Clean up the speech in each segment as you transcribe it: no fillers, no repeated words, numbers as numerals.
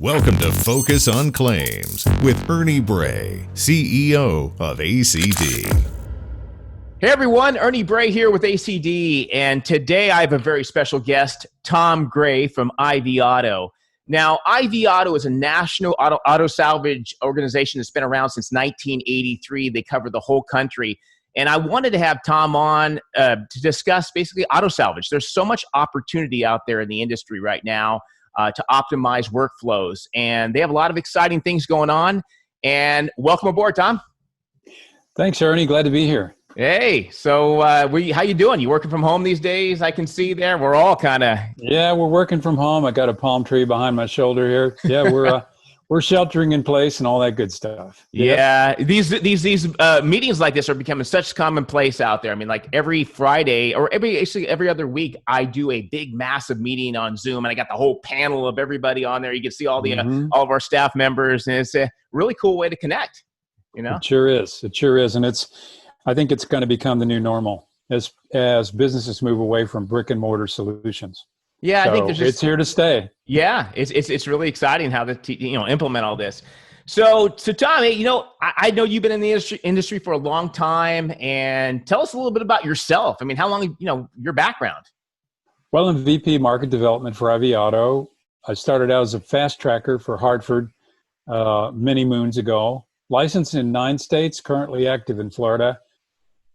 Welcome to Focus on Claims with Ernie Bray, CEO of ACD. Hey everyone, Ernie Bray here with ACD, and today I have a very special guest, Tom Gray from IV Auto. Now, IV Auto is a national auto salvage organization that's been around since 1983. They cover the whole country, and I wanted to have Tom on to discuss basically auto salvage. There's so much opportunity out there in the industry right now to optimize workflows, and they have a lot of exciting things going on. And welcome aboard, Tom. Thanks, Ernie. Glad to be here. Hey, so how you doing? You working from home these days? I can see there. We're all kind of... Yeah, we're working from home. I got a palm tree behind my shoulder here. Yeah, we're sheltering in place and all that good stuff. Yeah, these meetings like this are becoming such commonplace out there. I mean, like every Friday or every other week, I do a big, massive meeting on Zoom, and I got the whole panel of everybody on there. You can see all the all of our staff members, and it's a really cool way to connect. You know, it sure is. It sure is, and I think it's going to become the new normal as businesses move away from brick and mortar solutions. Yeah, so I think it's here to stay. Yeah, it's really exciting how to implement all this. So Tom, I know you've been in the industry for a long time, and tell us a little bit about yourself. I mean, how long your background? Well, I'm VP Market Development for IV Auto. I started out as a fast tracker for Hartford many moons ago. Licensed in 9 states, currently active in Florida,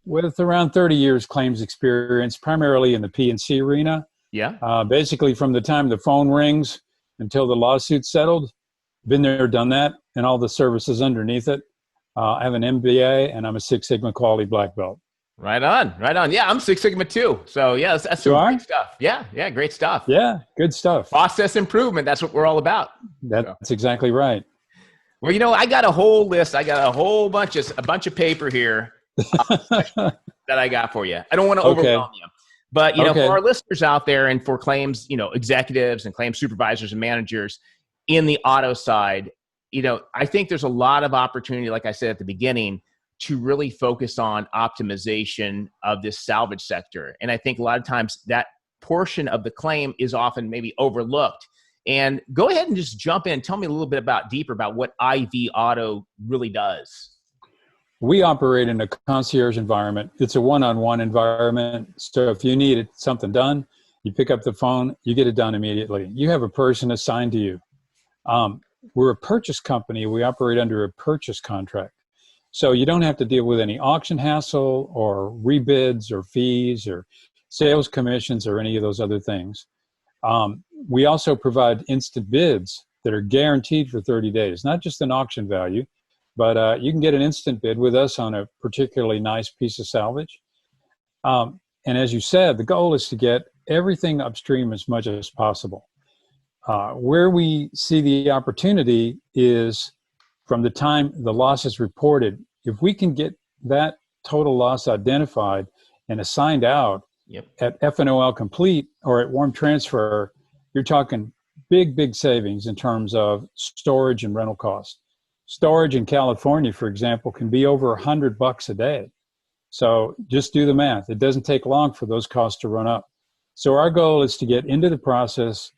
with around 30 years claims experience, primarily in the P&C arena. Yeah. Basically, from the time the phone rings until the lawsuit's settled, been there, done that, and all the services underneath it. I have an MBA, and I'm a Six Sigma Quality Black Belt. Right on. Yeah, I'm Six Sigma too. So yeah, that's some great stuff. Yeah, great stuff. Yeah, good stuff. Process improvement. That's what we're all about. That's exactly right. Well, I got a whole list. I got a bunch of paper here that I got for you. I don't want to overwhelm you, but for our listeners out there and for claims, executives and claims supervisors and managers in the auto side, I think there's a lot of opportunity, like I said at the beginning, to really focus on optimization of this salvage sector. And I think a lot of times that portion of the claim is often maybe overlooked. And go ahead and just jump in. Tell me a little bit deeper about what IV Auto really does. We operate in a concierge environment. It's a one-on-one environment. So if you need something done, you pick up the phone, you get it done immediately. You have a person assigned to you. We're a purchase company. We operate under a purchase contract. So you don't have to deal with any auction hassle or rebids or fees or sales commissions or any of those other things. We also provide instant bids that are guaranteed for 30 days, not just an auction value, but you can get an instant bid with us on a particularly nice piece of salvage. And as you said, the goal is to get everything upstream as much as possible. Where we see the opportunity is from the time the loss is reported. If we can get that total loss identified and assigned out, at FNOL complete or at warm transfer, you're talking big savings in terms of storage and rental costs. Storage in California, for example, can be over $100 a day. So just do the math. It doesn't take long for those costs to run up. So our goal is to get into the process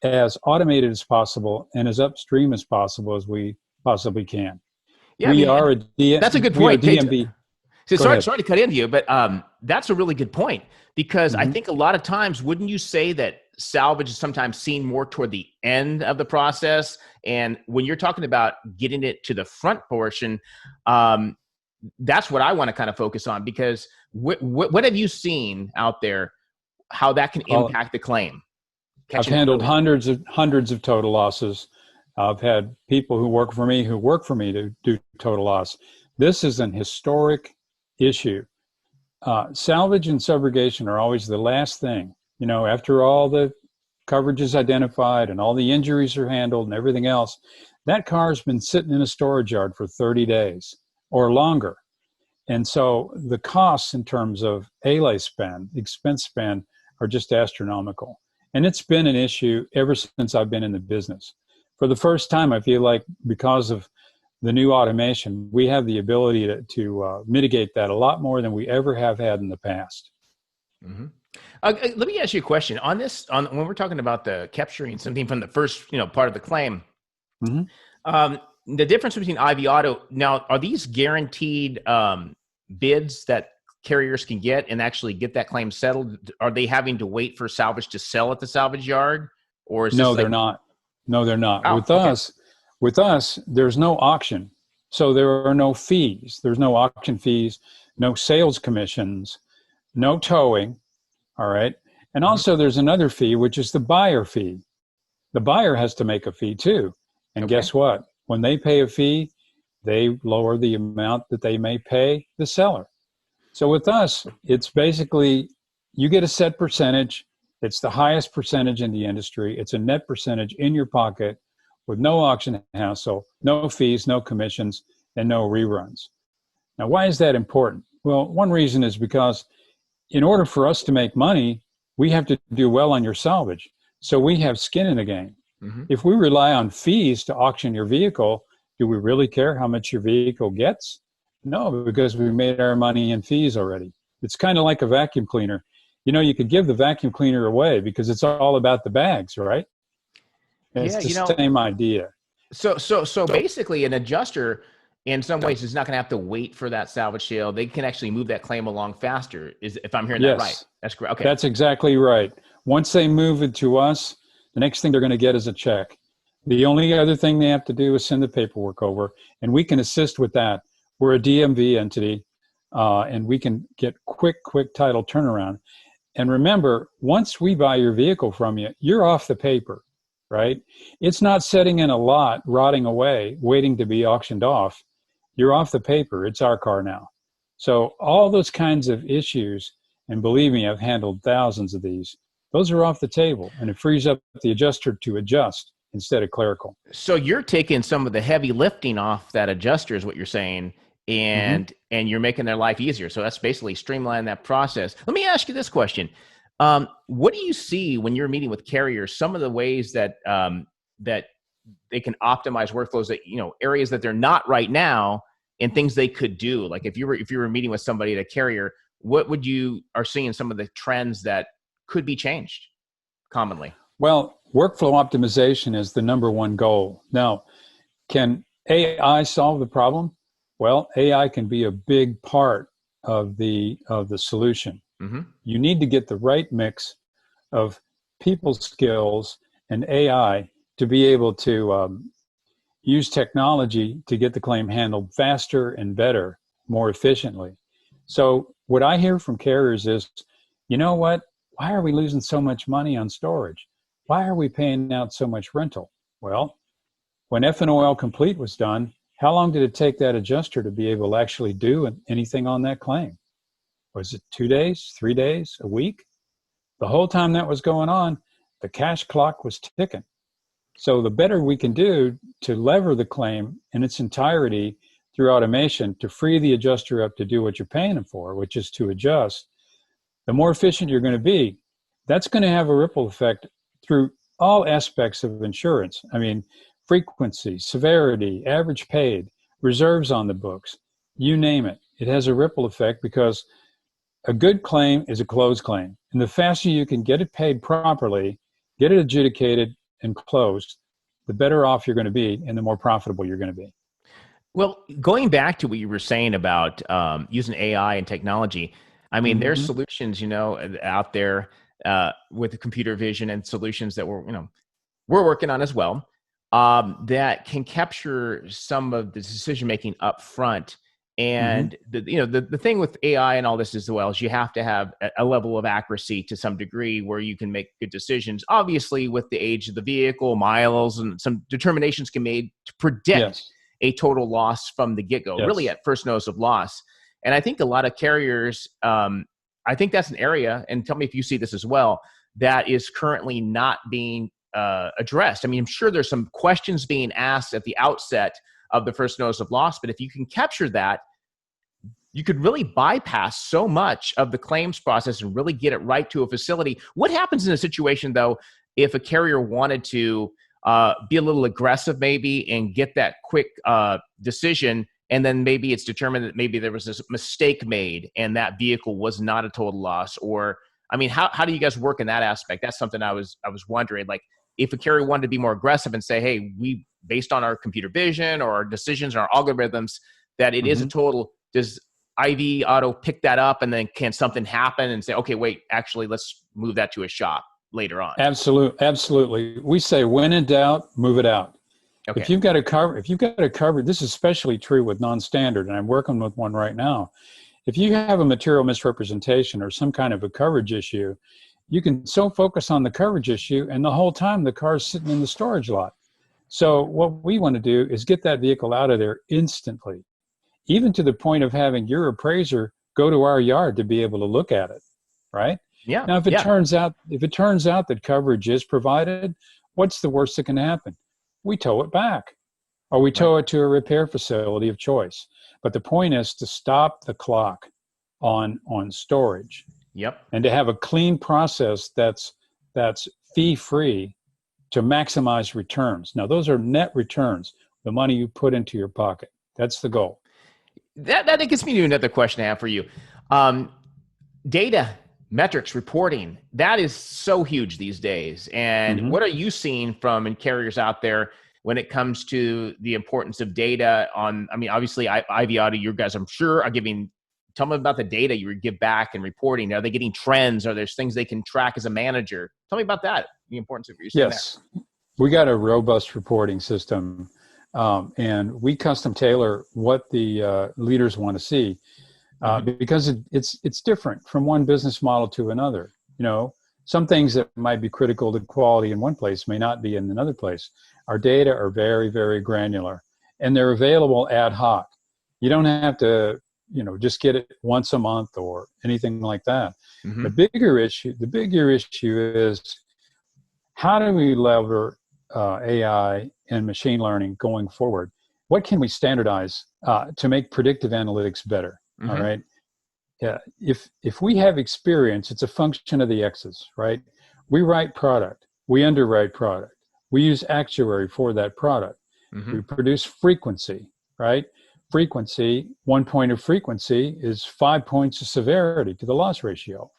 as automated as possible and as upstream as possible as we possibly can. Yeah, that's a good point. DMV. Sorry to cut into you, but that's a really good point because I think a lot of times, wouldn't you say that salvage is sometimes seen more toward the end of the process? And when you're talking about getting it to the front portion, that's what I want to kind of focus on because what have you seen out there, how that can impact the claim? I've handled hundreds of total losses. I've had people who work for me to do total loss. This is an historic issue. Salvage and subrogation are always the last thing. After all the coverage is identified and all the injuries are handled and everything else, that car's been sitting in a storage yard for 30 days or longer. And so the costs in terms of ALA spend, expense spend, are just astronomical. And it's been an issue ever since I've been in the business. For the first time, I feel like because of the new automation, we have the ability to mitigate that a lot more than we ever have had in the past. Mm-hmm. Let me ask you a question on this. When we're talking about the capturing something from the first, part of the claim, Mm-hmm. The difference between IV Auto now, are these guaranteed bids that carriers can get and actually get that claim settled? Are they having to wait for salvage to sell at the salvage yard, or is No, they're not. No, they're not. Oh, With us, there's no auction, so there are no fees. There's no auction fees, no sales commissions, no towing. All right, and also there's another fee, which is the buyer fee. The buyer has to make a fee too, and guess what? When they pay a fee, they lower the amount that they may pay the seller. So with us, it's basically you get a set percentage. It's the highest percentage in the industry. It's a net percentage in your pocket with no auction hassle, no fees, no commissions, and no reruns. Now, why is that important? Well, one reason is because in order for us to make money, we have to do well on your salvage. So we have skin in the game. Mm-hmm. If we rely on fees to auction your vehicle, do we really care how much your vehicle gets? No, because we made our money in fees already. It's kind of like a vacuum cleaner. You know, you could give the vacuum cleaner away because it's all about the bags, right? It's the same idea. So basically an adjuster in some ways is not going to have to wait for that salvage sale. They can actually move that claim along faster, if I'm hearing that right. That's correct. Okay. That's exactly right. Once they move it to us, the next thing they're going to get is a check. The only other thing they have to do is send the paperwork over, and we can assist with that. We're a DMV entity, and we can get quick title turnaround. And remember, once we buy your vehicle from you, you're off the paper, right? It's not sitting in a lot, rotting away, waiting to be auctioned off. You're off the paper. It's our car now. So all those kinds of issues, and believe me, I've handled thousands of these, those are off the table, and it frees up the adjuster to adjust instead of clerical. So you're taking some of the heavy lifting off that adjuster is what you're saying, and you're making their life easier. So that's basically streamlining that process. Let me ask you this question. What do you see when you're meeting with carriers, some of the ways that that they can optimize workflows, that, you know, areas that they're not right now and things they could do? Like if you were meeting with somebody at a carrier, what would you are seeing some of the trends that could be changed commonly? Well, workflow optimization is the number one goal. Now, can AI solve the problem? Well, AI can be a big part of the solution. Mm-hmm. You need to get the right mix of people skills and AI to be able to use technology to get the claim handled faster and better, more efficiently. So what I hear from carriers is, you know what? Why are we losing so much money on storage? Why are we paying out so much rental? Well, when FNOL Complete was done, how long did it take that adjuster to be able to actually do anything on that claim? Was it 2 days, 3 days, a week? The whole time that was going on, the cash clock was ticking. So the better we can do to lever the claim in its entirety through automation to free the adjuster up to do what you're paying them for, which is to adjust, the more efficient you're going to be. That's going to have a ripple effect through all aspects of insurance. I mean, frequency, severity, average paid, reserves on the books, you name it. It has a ripple effect because a good claim is a closed claim. And the faster you can get it paid properly, get it adjudicated and closed, the better off you're going to be and the more profitable you're going to be. Well, going back to what you were saying about using AI and technology, I mean, there's solutions, you know, out there with the computer vision and solutions that we're working on as well, that can capture some of the decision making up front. And the thing with AI and all this as well is you have to have a level of accuracy to some degree where you can make good decisions. Obviously, with the age of the vehicle, miles, and some determinations can be made to predict a total loss from the get-go, really at first notice of loss. And I think a lot of carriers, I think that's an area, and tell me if you see this as well, that is currently not being addressed. I mean, I'm sure there's some questions being asked at the outset of the first notice of loss, but if you can capture that, you could really bypass so much of the claims process and really get it right to a facility. What happens in a situation, though, if a carrier wanted to be a little aggressive maybe and get that quick decision, and then maybe it's determined that maybe there was this mistake made and that vehicle was not a total loss? Or, I mean, how do you guys work in that aspect? That's something I was wondering. Like, if a carrier wanted to be more aggressive and say, hey, based on our computer vision or our decisions and our algorithms, that it is a total, does IV Auto pick that up, and then can something happen and say, okay, wait, actually, let's move that to a shop later on? Absolutely. We say, when in doubt, move it out. Okay. If you've got a cover, this is especially true with non-standard, and I'm working with one right now. If you have a material misrepresentation or some kind of a coverage issue, you can so focus on the coverage issue, and the whole time the car's sitting in the storage lot. So what we want to do is get that vehicle out of there instantly, even to the point of having your appraiser go to our yard to be able to look at it, right? Yeah. Now, if it turns out that coverage is provided, what's the worst that can happen? We tow it back, or we tow it to a repair facility of choice. But the point is to stop the clock on storage. Yep. And to have a clean process that's fee-free to maximize returns. Now, those are net returns, the money you put into your pocket. That's the goal. That gets me to another question I have for you. Data, metrics, reporting, that is so huge these days. And what are you seeing from carriers out there when it comes to the importance of data on, I mean, obviously, IV Auto, you guys, I'm sure, are giving, tell me about the data you give back and reporting. Are they getting trends? Are there things they can track as a manager? Tell me about that, the importance of your Yes. We got a robust reporting system, and we custom tailor what the leaders want to see, because it's different from one business model to another. You know, some things that might be critical to quality in one place may not be in another place. Our data are very, very granular, and they're available ad hoc. You don't have to, just get it once a month or anything like that. The bigger issue is, how do we lever AI and machine learning going forward? What can we standardize to make predictive analytics better? All right. Yeah. If we have experience, it's a function of the X's, right? We write product, we underwrite product, we use actuary for that product. We produce frequency, right? Frequency, 1 point of frequency is 5 points of severity to the loss ratio.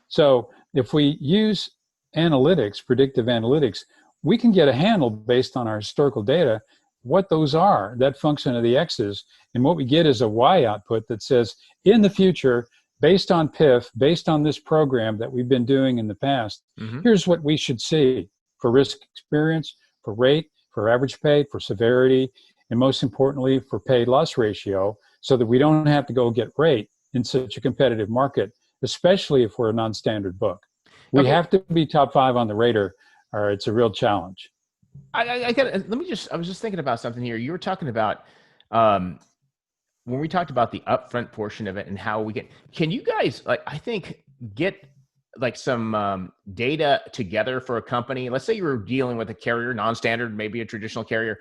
So if we use analytics, predictive analytics, we can get a handle based on our historical data, what those are, that function of the X's, and what we get is a Y output that says, in the future, based on PIF, based on this program that we've been doing in the past, here's what we should see for risk experience, for rate, for average pay, for severity, and most importantly, for paid loss ratio, so that we don't have to go get rate in such a competitive market, especially if we're a non-standard book. We have to be top 5 on the radar, or it's a real challenge. I was just thinking about something here. You were talking about, when we talked about the upfront portion of it and how we can you guys, get some data together for a company? Let's say you were dealing with a carrier, non-standard, maybe a traditional carrier,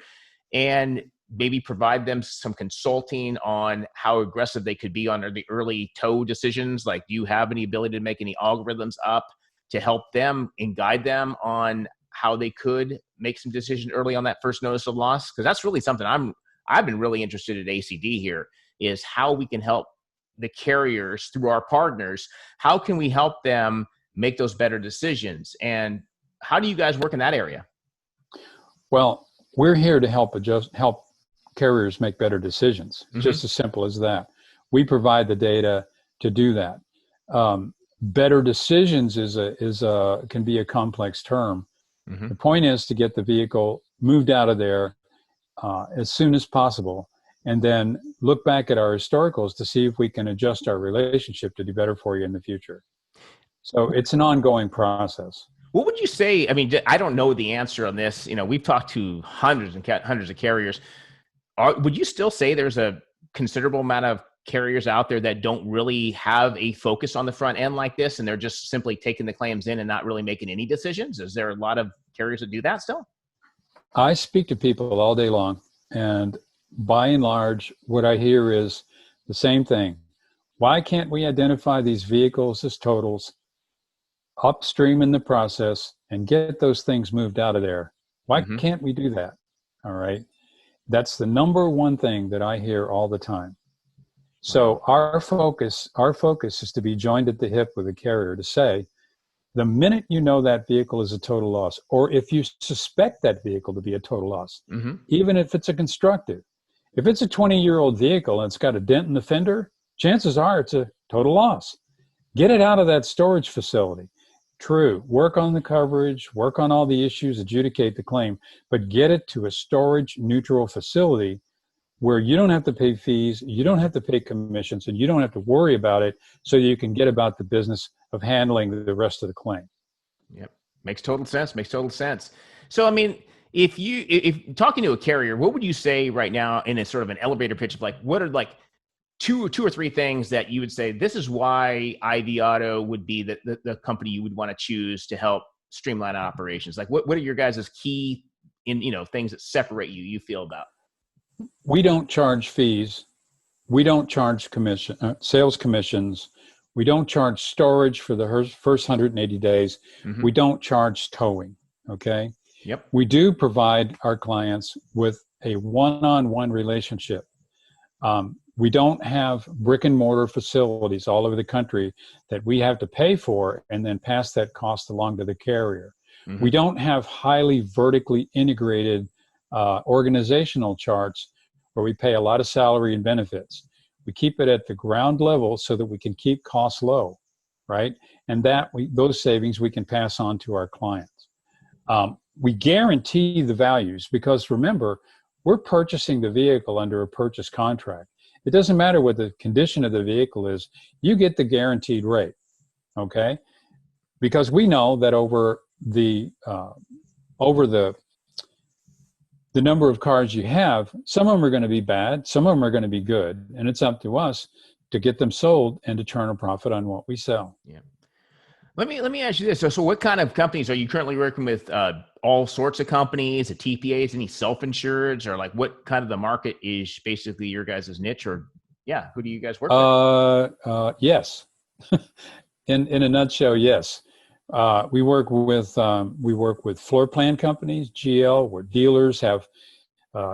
and maybe provide them some consulting on how aggressive they could be on the early tow decisions. Like, do you have any ability to make any algorithms up to help them and guide them on how they could make some decisions early on that first notice of loss? Because that's really something I've been really interested in ACD here, is how we can help the carriers through our partners. How can we help them make those better decisions? And how do you guys work in that area? Well, we're here to help carriers make better decisions. Just as simple as that. We provide the data to do that. Better decisions can be a complex term. The point is to get the vehicle moved out of there as soon as possible, and then look back at our historicals to see if we can adjust our relationship to do better for you in the future. So it's an ongoing process. What would you say? I mean, I don't know the answer on this. We've talked to hundreds of carriers. Would you still say there's a considerable amount of carriers out there that don't really have a focus on the front end like this, and they're just simply taking the claims in and not really making any decisions? Is there a lot of carriers that do that still? I speak to people all day long, and by and large, what I hear is the same thing. Why can't we identify these vehicles as totals upstream in the process and get those things moved out of there? Why can't we do that? All right. That's the number one thing that I hear all the time. So our focus is to be joined at the hip with a carrier to say, The minute you know that vehicle is a total loss, or if you suspect that vehicle to be a total loss, even if it's a constructive, if it's a 20-year-old vehicle and it's got a dent in the fender, chances are it's a total loss. Get it out of that storage facility. True, work on the coverage, work on all the issues, adjudicate the claim, but get it to a storage neutral facility where you don't have to pay fees, you don't have to pay commissions, and you don't have to worry about it, so you can get about the business of handling the rest of the claim. Yep. Makes total sense. Makes total sense. So, I mean, if talking to a carrier, what would you say right now in a sort of an elevator pitch of like, what are like two or three things that you would say, this is why IV Auto would be the company you would want to choose to help streamline operations? Like what are your guys' key things that separate you feel about? We don't charge fees. We don't charge sales commissions. We don't charge storage for the first 180 days. We don't charge towing. Okay. Yep. We do provide our clients with a one-on-one relationship. We don't have brick and mortar facilities all over the country that we have to pay for and then pass that cost along to the carrier. We don't have highly vertically integrated organizational charts where we pay a lot of salary and benefits. We keep it at the ground level so that we can keep costs low, right? And those savings we can pass on to our clients. We guarantee the values because remember, we're purchasing the vehicle under a purchase contract. It doesn't matter what the condition of the vehicle is, you get the guaranteed rate, okay? Because we know that over the number of cars you have, some of them are going to be bad, some of them are going to be good, and it's up to us to get them sold and to turn a profit on what we sell. Yeah. Let me ask you this. So what kind of companies are you currently working with? All sorts of companies, TPAs, any self-insureds, or like what kind of the market is basically your guys' niche? Or who do you guys work with? Yes. In a nutshell, yes. We work with floor plan companies, GL, where dealers have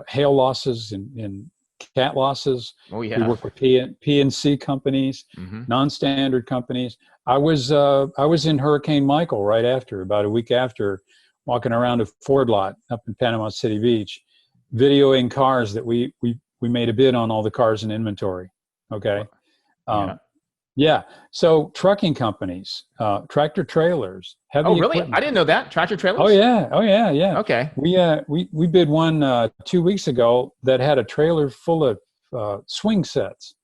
hail losses and cat losses. Oh yeah. We work with P&C companies, non-standard companies. I was in Hurricane Michael about a week after, walking around a Ford lot up in Panama City Beach, videoing cars that we made a bid on all the cars in inventory. Okay. Yeah. So trucking companies, tractor trailers, heavy really? equipment. I didn't know that. Tractor trailers? Oh yeah. Okay. We bid one 2 weeks ago that had a trailer full of swing sets,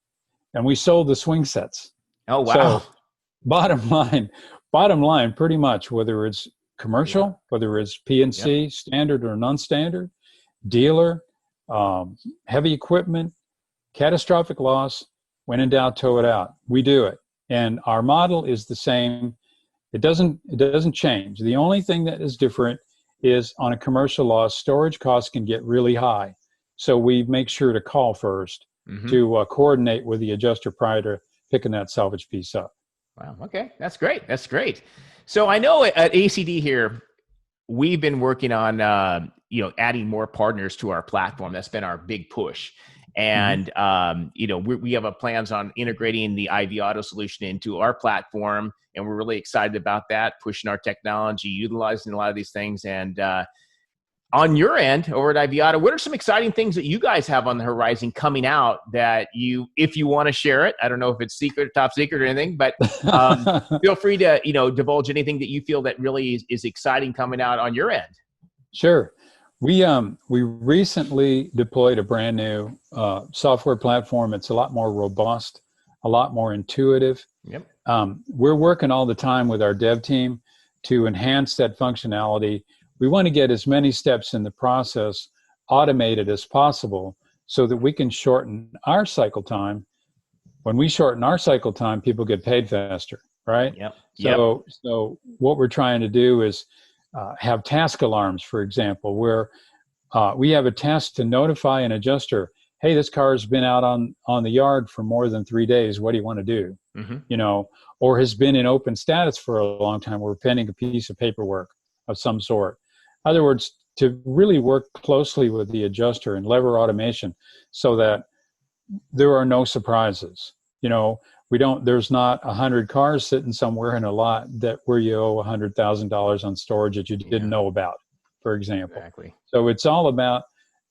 and we sold the swing sets. Oh wow. So bottom line, pretty much, whether it's commercial, whether it's P&C, standard or non-standard, dealer, heavy equipment, catastrophic loss, when in doubt, tow it out. We do it. And our model is the same. It doesn't change. The only thing that is different is on a commercial loss, storage costs can get really high. So we make sure to call first to coordinate with the adjuster prior to picking that salvage piece up. Wow. Okay. That's great. That's great. So I know at ACD here, we've been working on, adding more partners to our platform. That's been our big push. And, we have plans on integrating the IV Auto solution into our platform. And we're really excited about that, pushing our technology, utilizing a lot of these things. And on your end over at IV Auto, what are some exciting things that you guys have on the horizon coming out that if you want to share it? I don't know if it's secret, top secret or anything, but feel free to, divulge anything that you feel that really is exciting coming out on your end. Sure. We recently deployed a brand new software platform. It's a lot more robust, a lot more intuitive. Yep. We're working all the time with our dev team to enhance that functionality. We want to get as many steps in the process automated as possible so that we can shorten our cycle time. When we shorten our cycle time, people get paid faster, right? Yep. So what we're trying to do is have task alarms, for example, where we have a task to notify an adjuster, hey, this car has been out on the yard for more than 3 days. What do you want to do? Or has been in open status for a long time. We're pending a piece of paperwork of some sort. In other words, to really work closely with the adjuster and lever automation so that there are no surprises. There's not 100 cars sitting somewhere in a lot where you owe $100,000 on storage that you didn't know about, for example. Exactly. So it's all about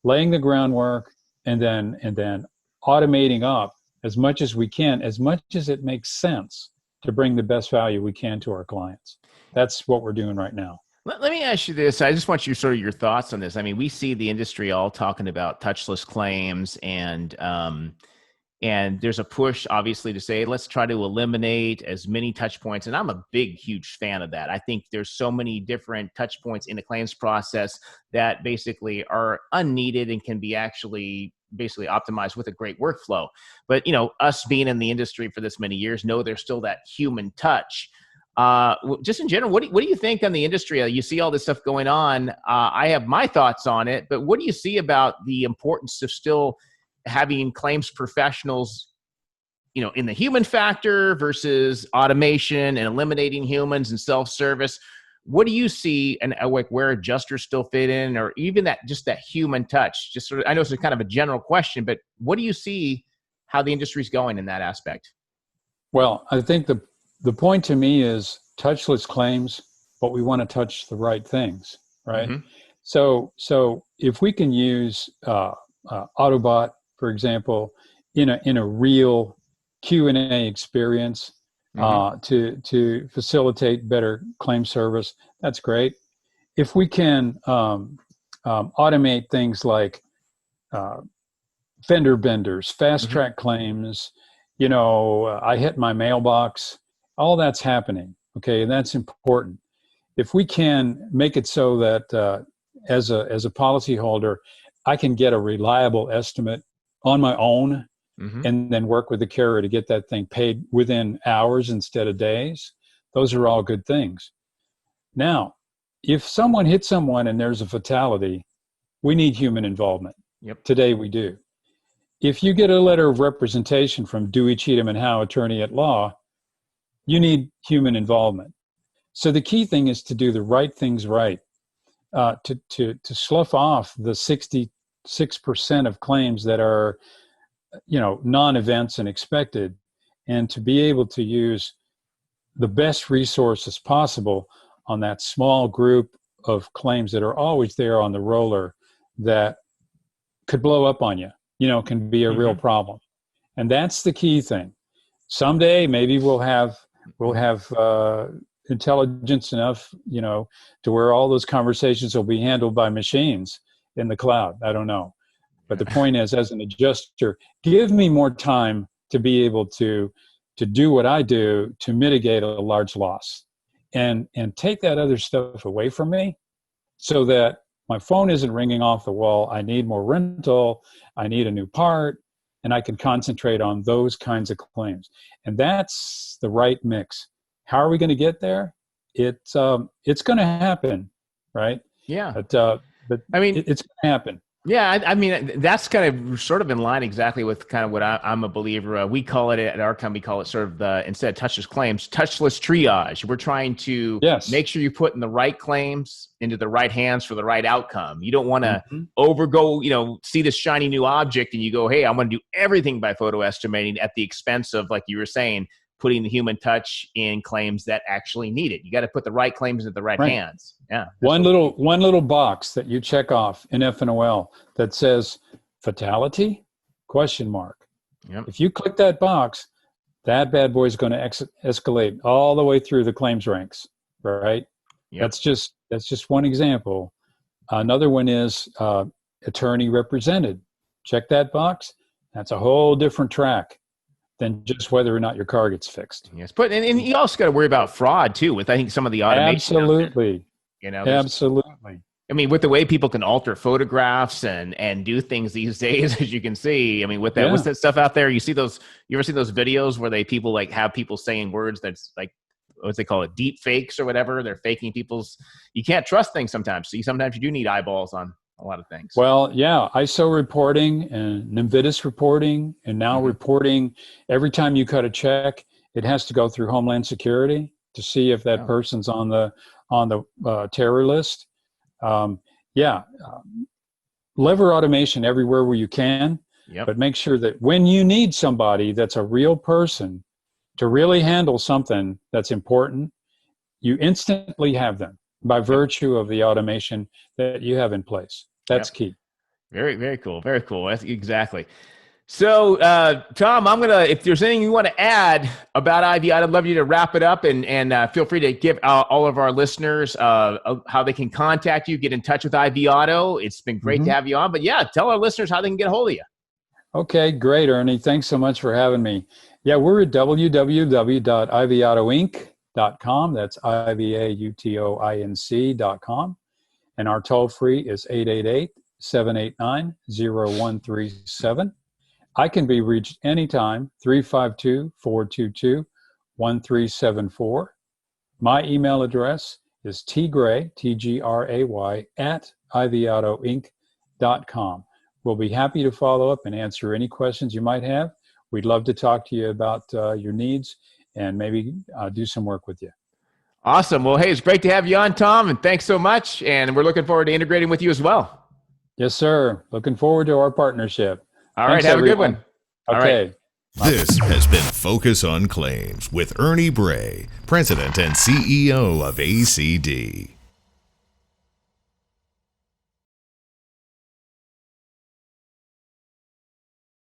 laying the groundwork and then automating up as much as we can, as much as it makes sense to bring the best value we can to our clients. That's what we're doing right now. Let me ask you this. I just want your thoughts on this. I mean, we see the industry all talking about touchless claims, and there's a push, obviously, to say, let's try to eliminate as many touch points. And I'm a big, huge fan of that. I think there's so many different touch points in the claims process that basically are unneeded and can be basically optimized with a great workflow. But, us being in the industry for this many years know there's still that human touch. Just in general, what do you think on the industry? You see all this stuff going on. I have my thoughts on it, but what do you see about the importance of still having claims professionals, in the human factor versus automation and eliminating humans and self-service? What do you see, and like where adjusters still fit in, or even that human touch? Just sort of, I know it's kind of a general question, but what do you see how the industry's going in that aspect? Well, I think the point to me is touchless claims, but we want to touch the right things, right? Mm-hmm. So if we can use Autobot, for example, in a real Q&A experience to facilitate better claim service, that's great. If we can automate things like fender benders, fast track claims, I hit my mailbox, all that's happening, okay, and that's important. If we can make it so that as a policyholder, I can get a reliable estimate on my own and then work with the carrier to get that thing paid within hours instead of days, those are all good things. Now, if someone hits someone and there's a fatality, we need human involvement. Yep. Today we do. If you get a letter of representation from Dewey, Cheatham and Howe, attorney at law, you need human involvement. So the key thing is to do the right things right, to slough off the 66% of claims that are, non-events and expected, and to be able to use the best resources possible on that small group of claims that are always there on the roller that could blow up on you, can be a real problem. And that's the key thing. Someday, maybe we'll have intelligence enough, to where all those conversations will be handled by machines in the cloud. I don't know. But the point is, as an adjuster, give me more time to be able to do what I do to mitigate a large loss, and take that other stuff away from me so that my phone isn't ringing off the wall. I need more rental. I need a new part. And I can concentrate on those kinds of claims. And that's the right mix. How are we going to get there? It's going to happen, right? Yeah. But I mean, it's going to happen. Yeah, I mean, that's kind of sort of in line exactly with kind of what I'm a believer. We call it at our company, call it sort of instead of touchless claims, touchless triage. We're trying to make sure you're putting the right claims into the right hands for the right outcome. You don't want to overgo, see this shiny new object and you go, hey, I'm going to do everything by photo estimating at the expense of, like you were saying, putting the human touch in claims that actually need it. You got to put the right claims into the right hands. Yeah. One little box that you check off in FNOL that says fatality ? Yep. If you click that box, that bad boy is going to escalate all the way through the claims ranks, right? Yep. That's just one example. Another one is attorney represented. Check that box. That's a whole different track than just whether or not your car gets fixed. Yes, but and you also got to worry about fraud too. With I think some of the automation. Absolutely. Absolutely. I mean, with the way people can alter photographs and do things these days, as you can see. I mean, with that, what's that stuff out there? You ever see those videos where people have people saying words that's like, what they call it, deep fakes or whatever? They're faking people's. You can't trust things sometimes. So sometimes you do need eyeballs on a lot of things. Well, yeah, ISO reporting and NVIDIS reporting, and now reporting every time you cut a check, it has to go through Homeland Security to see if that person's on the terror list. Lever automation everywhere where you can, but make sure that when you need somebody that's a real person to really handle something that's important, you instantly have them by virtue of the automation that you have in place. That's key. Very, very cool. Very cool. That's exactly. So, Tom, if there's anything you want to add about IVI, I'd love you to wrap it up and feel free to give all of our listeners how they can contact you, get in touch with IV Auto. It's been great to have you on, but yeah, tell our listeners how they can get a hold of you. Okay, great, Ernie. Thanks so much for having me. Yeah, we're at www.ivautoinc.com. That's IVAUTOINC.com. And our toll free is 888-789-0137. I can be reached anytime, 352-422-1374. My email address is tgray, T-G-R-A-Y, at ivautoinc.com. We'll be happy to follow up and answer any questions you might have. We'd love to talk to you about your needs and maybe do some work with you. Awesome. Well, hey, it's great to have you on, Tom, and thanks so much. And we're looking forward to integrating with you as well. Yes, sir. Looking forward to our partnership. All right. Have a good one. Okay. This has been Focus on Claims with Ernie Bray, President and CEO of ACD.